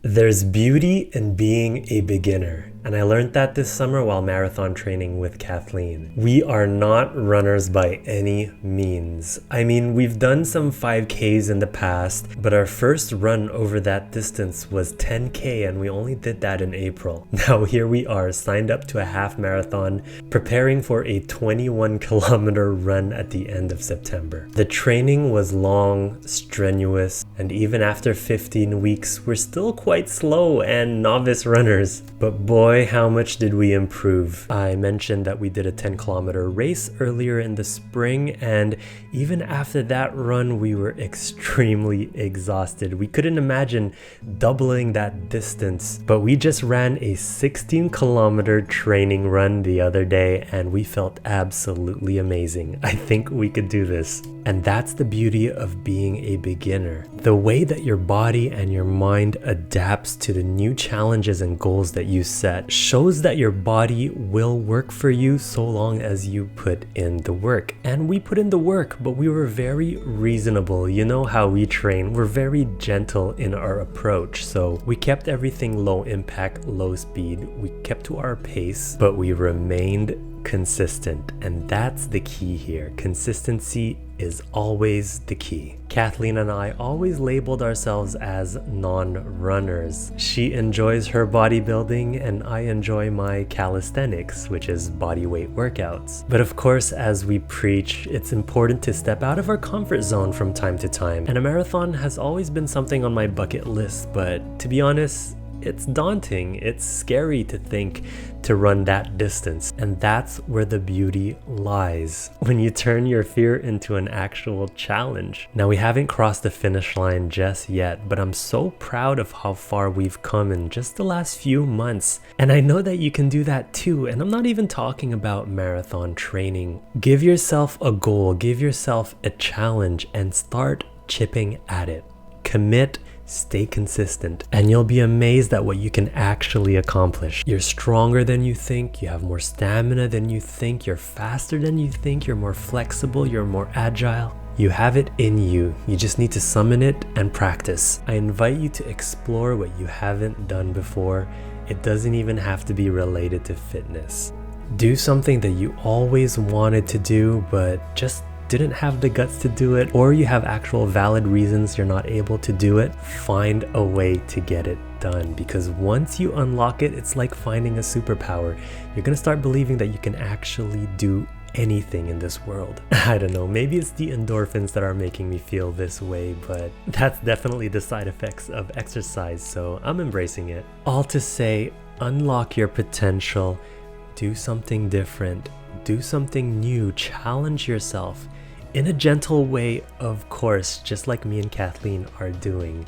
There's beauty in being a beginner, and I learned that this summer while marathon training with Kathleen. We are not runners by any means. I mean, we've done some 5Ks in the past, but our first run over that distance was 10K, and we only did that in April. Now here we are, signed up to a half marathon, preparing for a 21-kilometer run at the end of September. The training was long, strenuous, and even after 15 weeks, we're still quite slow and novice runners. But boy, how much did we improve. I mentioned that we did a 10-kilometer race earlier in the spring, and even after that run, we were extremely exhausted. We couldn't imagine doubling that distance, but we just ran a 16-kilometer training run the other day, and we felt absolutely amazing. I think we could do this. And that's the beauty of being a beginner. The way that your body and your mind adapts to the new challenges and goals that you set shows that your body will work for you so long as you put in the work. And we put in the work, but we were very reasonable. You know how we train. We're very gentle in our approach. So we kept everything low impact, low speed. We kept to our pace, but we remained consistent, and that's the key here. Consistency is always the key. Kathleen and I always labeled ourselves as non-runners. She enjoys her bodybuilding and I enjoy my calisthenics, which is body weight workouts. But of course, as we preach, it's important to step out of our comfort zone from time to time. And a marathon has always been something on my bucket list, but to be honest, it's daunting. It's scary to think to run that distance. And that's where the beauty lies, when you turn your fear into an actual challenge. Now, we haven't crossed the finish line just yet, but I'm so proud of how far we've come in just the last few months. And I know that you can do that too. And I'm not even talking about marathon training. Give yourself a goal, give yourself a challenge, and start chipping at it. Commit, stay consistent, and you'll be amazed at what you can actually accomplish. You're stronger than you think, you have more stamina than you think, you're faster than you think, you're more flexible, you're more agile. You have it in you. You just need to summon it and practice. I invite you to explore what you haven't done before. It doesn't even have to be related to fitness. Do something that you always wanted to do, but just didn't have the guts to do it, or you have actual valid reasons you're not able to do it. Find a way to get it done, because once you unlock it, it's like finding a superpower. You're gonna start believing that you can actually do anything in this world. I don't know, maybe it's the endorphins that are making me feel this way, but that's definitely the side effects of exercise, so I'm embracing it. All to say, unlock your potential, do something different, do something new, challenge yourself in a gentle way, of course, just like me and Kathleen are doing.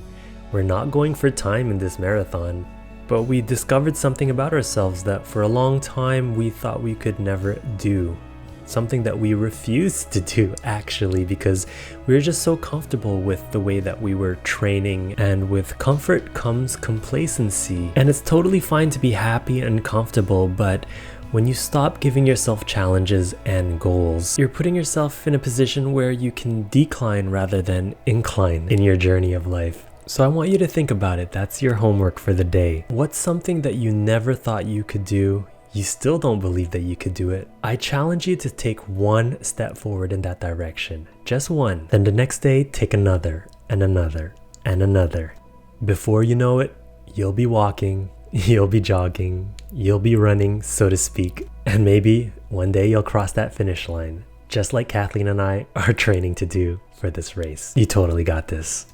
We're not going for time in this marathon, but we discovered something about ourselves that for a long time we thought we could never do. Something that we refused to do, actually, because we were just so comfortable with the way that we were training, and with comfort comes complacency. And it's totally fine to be happy and comfortable, but when you stop giving yourself challenges and goals, you're putting yourself in a position where you can decline rather than incline in your journey of life. So I want you to think about it. That's your homework for the day. What's something that you never thought you could do? You still don't believe that you could do it? I challenge you to take one step forward in that direction. Just one. Then the next day, take another and another and another. Before you know it, you'll be walking, you'll be jogging, you'll be running, so to speak, and maybe one day you'll cross that finish line, just like Kathleen and I are training to do for this race. You totally got this.